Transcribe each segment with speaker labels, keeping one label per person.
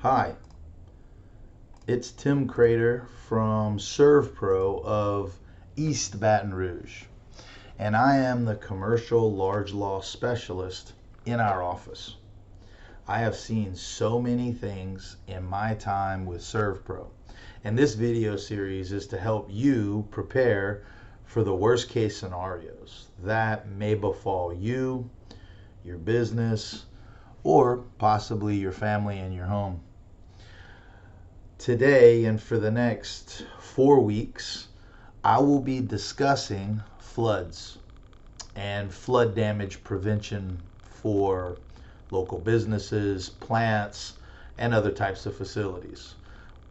Speaker 1: Hi, it's Tim Credeur from ServPro of East Baton Rouge, and I am the commercial large loss specialist in our office. I have seen so many things in my time with ServPro, and this video series is to help you prepare for the worst case scenarios that may befall you, your business, or possibly your family and your home. Today and for the next 4 weeks, I will be discussing floods and flood damage prevention for local businesses, plants, and other types of facilities.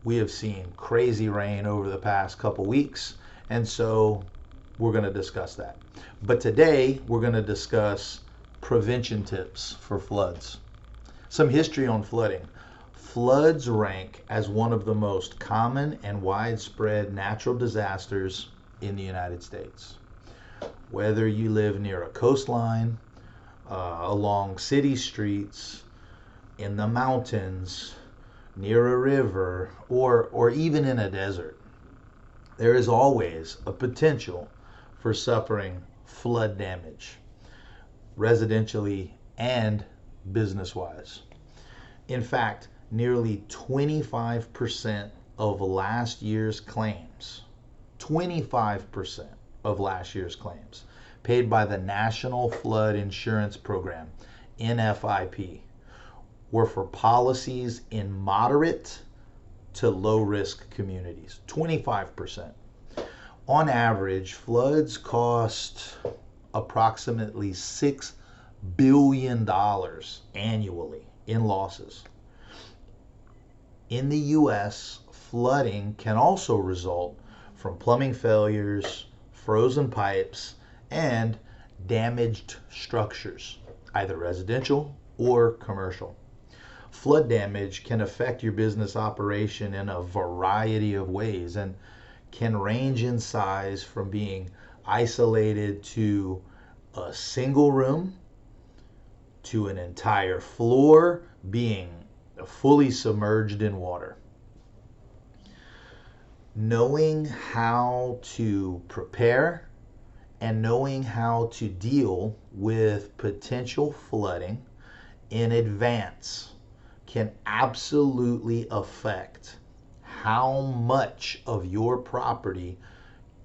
Speaker 1: We have seen crazy rain over the past couple weeks, and so we're going to discuss that. But today, we're going to discuss prevention tips for floods. Some history on flooding. Floods rank as one of the most common and widespread natural disasters in the United States. Whether you live near a coastline, along city streets, in the mountains, near a river, or even in a desert, there is always a potential for suffering flood damage, residentially and business-wise. In fact, nearly 25% of last year's claims, 25% of last year's claims paid by the National Flood Insurance Program, NFIP, were for policies in moderate to low risk communities. 25%. On average, floods cost approximately $6 billion annually in losses. In the U.S., flooding can also result from plumbing failures, frozen pipes, and damaged structures, either residential or commercial. Flood damage can affect your business operation in a variety of ways and can range in size from being isolated to a single room to an entire floor being fully submerged in water. Knowing how to prepare and knowing how to deal with potential flooding in advance can absolutely affect how much of your property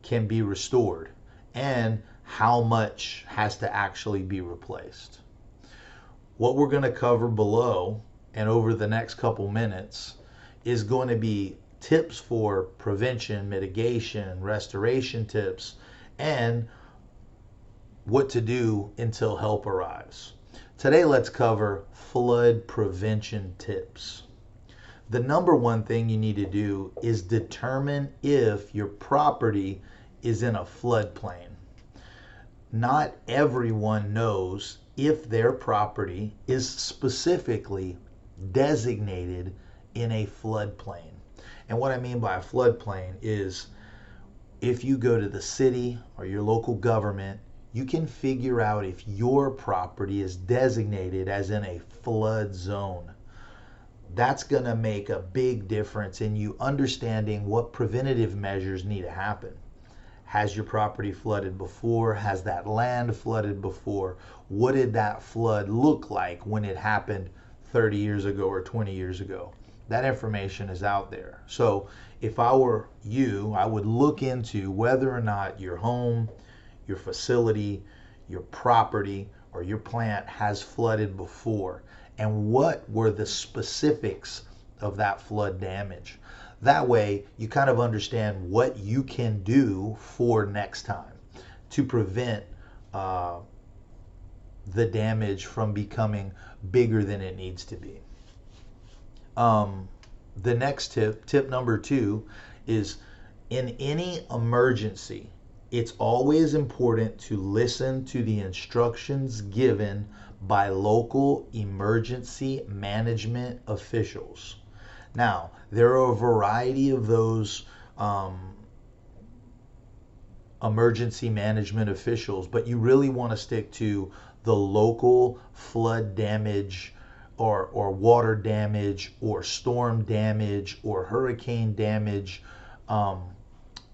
Speaker 1: can be restored and how much has to actually be replaced. What we're going to cover below and over the next couple minutes is going to be tips for prevention, mitigation, restoration tips, and what to do until help arrives. Today, let's cover flood prevention tips. The number one thing you need to do is determine if your property is in a floodplain. Not everyone knows if their property is specifically designated in a floodplain. And what I mean by a floodplain is if you go to the city or your local government, you can figure out if your property is designated as in a flood zone. That's going to make a big difference in you understanding what preventative measures need to happen. Has your property flooded before? Has that land flooded before? What did that flood look like when it happened 30 years ago or 20 years ago? That information is out there. So if I were you, I would look into whether or not your home, your facility, your property, or your plant has flooded before, and what were the specifics of that flood damage. That way you kind of understand what you can do for next time to prevent the damage from becoming bigger than it needs to be. The next tip number 2, is in any emergency, it's always important to listen to the instructions given by local emergency management officials. Now, there are a variety of those emergency management officials, but you really want to stick to the local flood damage or water damage or storm damage or hurricane damage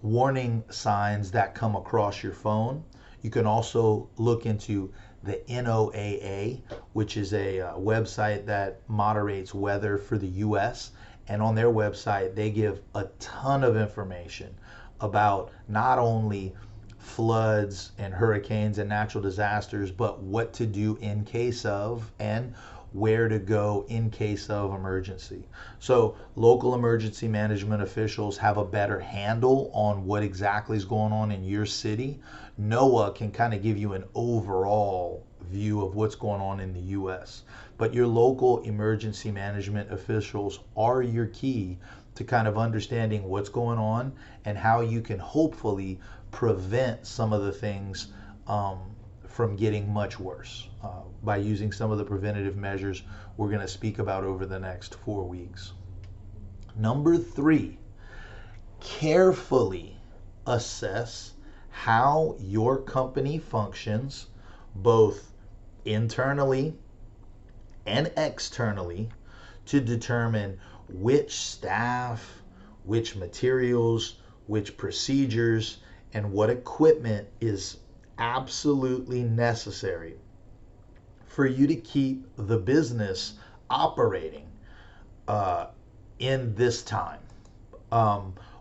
Speaker 1: warning signs that come across your phone. You can also look into the NOAA, which is a website that moderates weather for the US. And on their website, they give a ton of information about not only floods and hurricanes and natural disasters, but what to do in case of and where to go in case of emergency. So local emergency management officials have a better handle on what exactly is going on in your city. NOAA can kind of give you an overall view of what's going on in the US. But your local emergency management officials are your key to kind of understanding what's going on and how you can hopefully prevent some of the things from getting much worse by using some of the preventative measures we're going to speak about over the next 4 weeks. Number 3, carefully assess how your company functions both internally and externally to determine which staff, which materials, which procedures, and what equipment is absolutely necessary for you to keep the business operating in this time.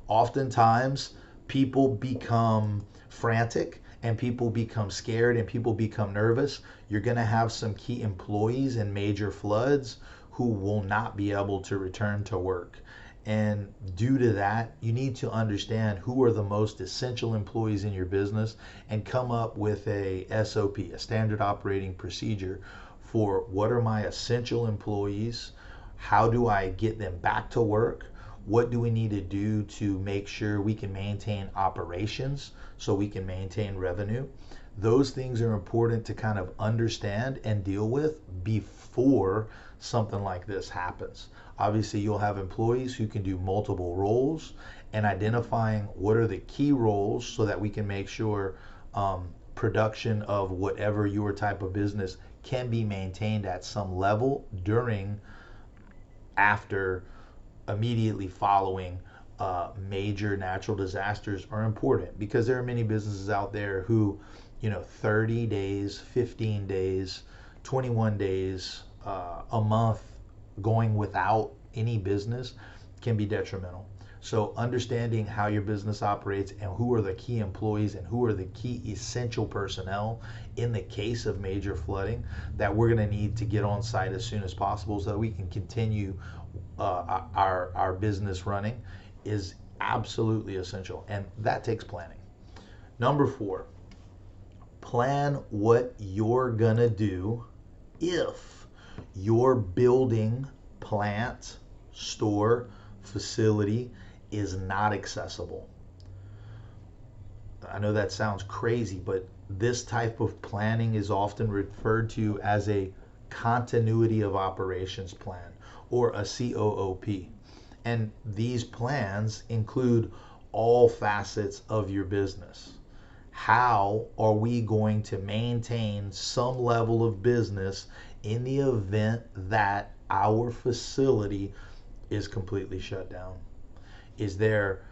Speaker 1: Oftentimes, people become frantic and people become scared and people become nervous. You're going to have some key employees in major floods who will not be able to return to work. And due to that, you need to understand who are the most essential employees in your business and come up with a SOP, a standard operating procedure for what are my essential employees, how do I get them back to work, what do we need to do to make sure we can maintain operations so we can maintain revenue. Those things are important to kind of understand and deal with before something like this happens. Obviously, you'll have employees who can do multiple roles, and identifying what are the key roles so that we can make sure production of whatever your type of business can be maintained at some level during, after, immediately following major natural disasters are important, because there are many businesses out there who, 30 days, 15 days, 21 days, a month going without any business can be detrimental. So understanding how your business operates and who are the key employees and who are the key essential personnel in the case of major flooding that we're going to need to get on site as soon as possible so that we can continue our business running is absolutely essential, and that takes planning. Number 4, plan what you're gonna do if your building, plant, store, facility is not accessible. I know that sounds crazy, but this type of planning is often referred to as a continuity of operations plan, or a COOP. And these plans include all facets of your business. How are we going to maintain some level of business in the event that our facility is completely shut down? Is there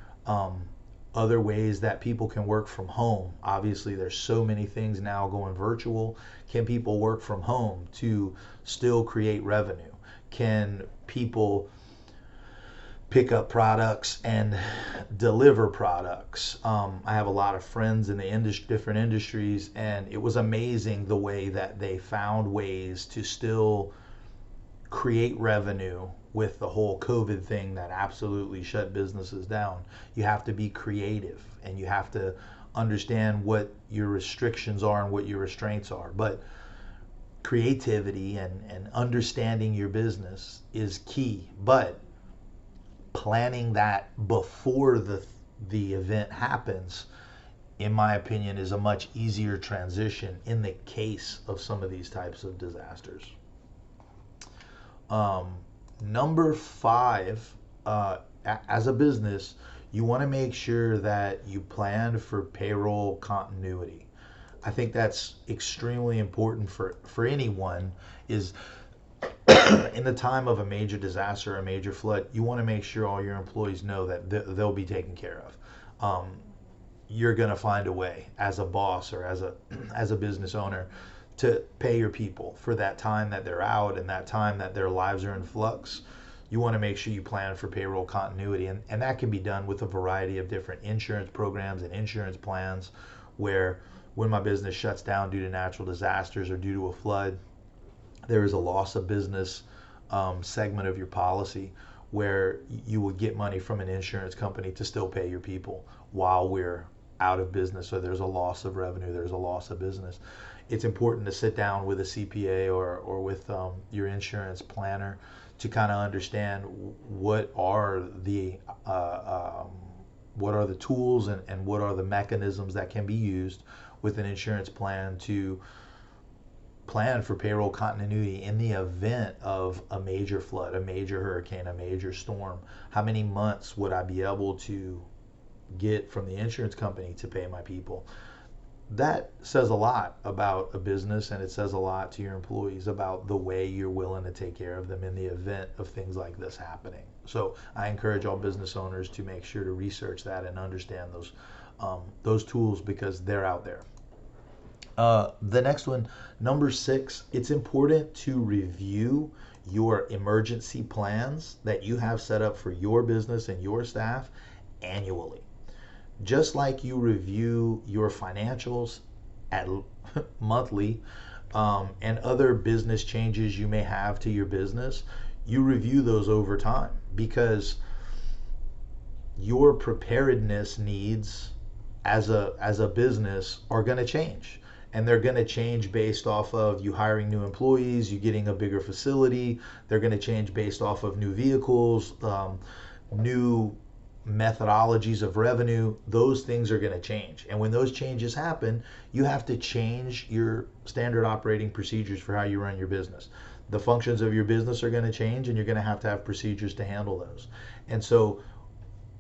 Speaker 1: other ways that people can work from home? Obviously, there's so many things now going virtual. Can people work from home to still create revenue? Can people pick up products and deliver products? I have a lot of friends in the different industries, and it was amazing the way that they found ways to still create revenue with the whole COVID thing that absolutely shut businesses down. You have to be creative and you have to understand what your restrictions are and what your restraints are. But creativity and understanding your business is key. But planning that before the event happens, in my opinion, is a much easier transition in the case of some of these types of disasters. Number 5, as a business, you want to make sure that you plan for payroll continuity. I think that's extremely important for anyone, is in the time of a major disaster or a major flood, you want to make sure all your employees know that they'll be taken care of. You're going to find a way as a boss or as a business owner to pay your people for that time that they're out and that time that their lives are in flux. You want to make sure you plan for payroll continuity, and that can be done with a variety of different insurance programs and insurance plans, where when my business shuts down due to natural disasters or due to a flood, there is a loss of business segment of your policy where you would get money from an insurance company to still pay your people while we're out of business. So there's a loss of revenue, there's a loss of business. It's important to sit down with a CPA or with your insurance planner to kind of understand what are the tools and what are the mechanisms that can be used with an insurance plan to plan for payroll continuity in the event of a major flood, a major hurricane, a major storm. How many months would I be able to get from the insurance company to pay my people? That says a lot about a business, and it says a lot to your employees about the way you're willing to take care of them in the event of things like this happening. So I encourage all business owners to make sure to research that and understand those tools, because they're out there. The next one, number 6, it's important to review your emergency plans that you have set up for your business and your staff annually. Just like you review your financials at monthly and other business changes you may have to your business, you review those over time, because your preparedness needs as a business are going to change. And they're going to change based off of you hiring new employees, you getting a bigger facility. They're going to change based off of new vehicles, new methodologies of revenue. Those things are going to change. And when those changes happen, you have to change your standard operating procedures for how you run your business. The functions of your business are going to change, and you're going to have procedures to handle those. And so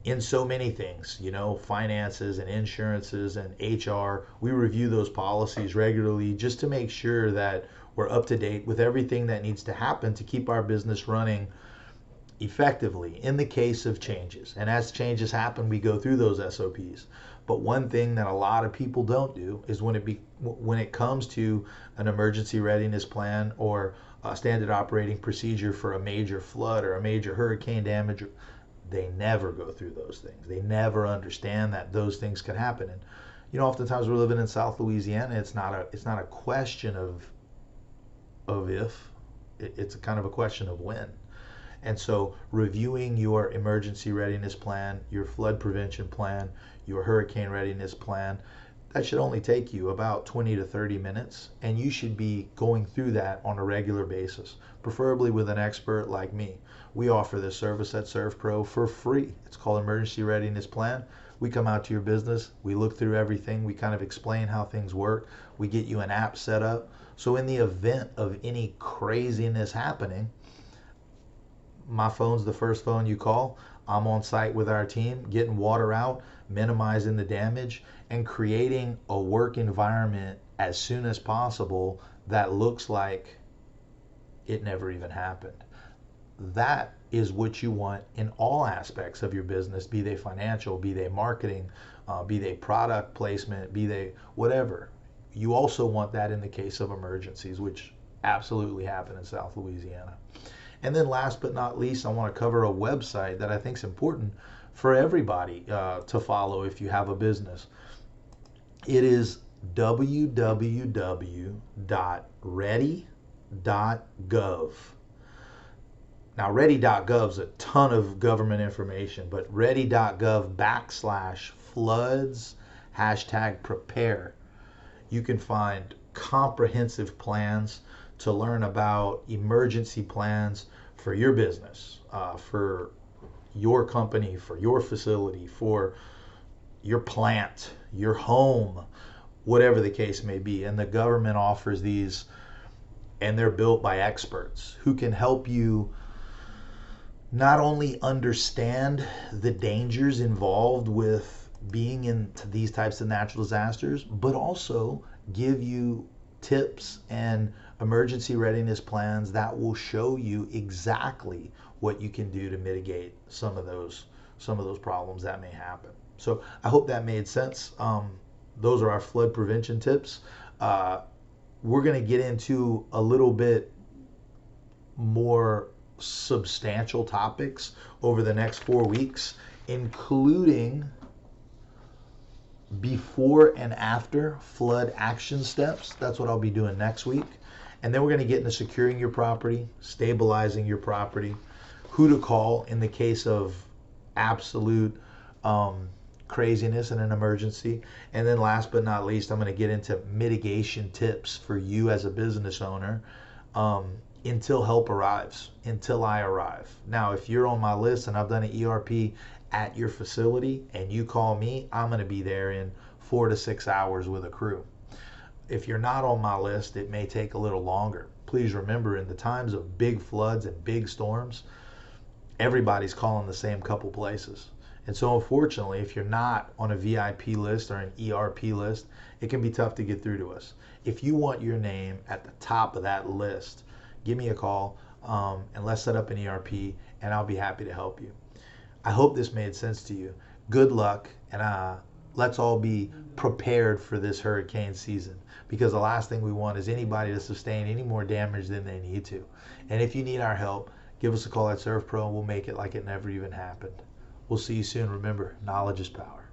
Speaker 1: in so many things, finances and insurances and HR, we review those policies regularly just to make sure that we're up to date with everything that needs to happen to keep our business running effectively in the case of changes. And as changes happen, we go through those SOPs. But one thing that a lot of people don't do is when it comes to an emergency readiness plan or a standard operating procedure for a major flood or a major hurricane damage, they never go through those things. They never understand that those things could happen. And oftentimes we're living in South Louisiana. It's not a question of if, it's a kind of a question of when. And so reviewing your emergency readiness plan, your flood prevention plan, your hurricane readiness plan, that should only take you about 20 to 30 minutes, and you should be going through that on a regular basis, preferably with an expert like me. We offer this service at ServPro for free. It's called Emergency Readiness Plan. We come out to your business, we look through everything, we kind of explain how things work, we get you an app set up. So in the event of any craziness happening, my phone's the first phone you call. I'm on site with our team, getting water out, minimizing the damage, and creating a work environment as soon as possible that looks like it never even happened. That is what you want in all aspects of your business, be they financial, be they marketing, be they product placement, be they whatever. You also want that in the case of emergencies, which absolutely happen in South Louisiana. And then last but not least, I want to cover a website that I think is important for everybody to follow if you have a business. It is www.ready.gov. Now, ready.gov is a ton of government information, but ready.gov/floods #prepare. You can find comprehensive plans to learn about emergency plans for your business, for your company, for your facility, for your plant, your home, whatever the case may be. And the government offers these, and they're built by experts who can help you not only understand the dangers involved with being in these types of natural disasters, but also give you tips and emergency readiness plans that will show you exactly what you can do to mitigate some of those problems that may happen. So I hope that made sense. Those are our flood prevention tips. We're going to get into a little bit more substantial topics over the next 4 weeks, including before and after flood action steps. That's what I'll be doing next week. And then we're going to get into securing your property, stabilizing your property, who to call in the case of absolute craziness in an emergency. And then last but not least, I'm going to get into mitigation tips for you as a business owner until help arrives, until I arrive. Now, if you're on my list and I've done an ERP at your facility and you call me, I'm going to be there in 4 to 6 hours with a crew. If you're not on my list, it may take a little longer. Please remember, in the times of big floods and big storms, everybody's calling the same couple places. And so unfortunately, if you're not on a VIP list or an ERP list, it can be tough to get through to us. If you want your name at the top of that list, give me a call and let's set up an ERP and I'll be happy to help you. I hope this made sense to you. Good luck, and let's all be prepared for this hurricane season, because the last thing we want is anybody to sustain any more damage than they need to. And if you need our help, give us a call at ServPro and we'll make it like it never even happened. We'll see you soon. Remember, knowledge is power.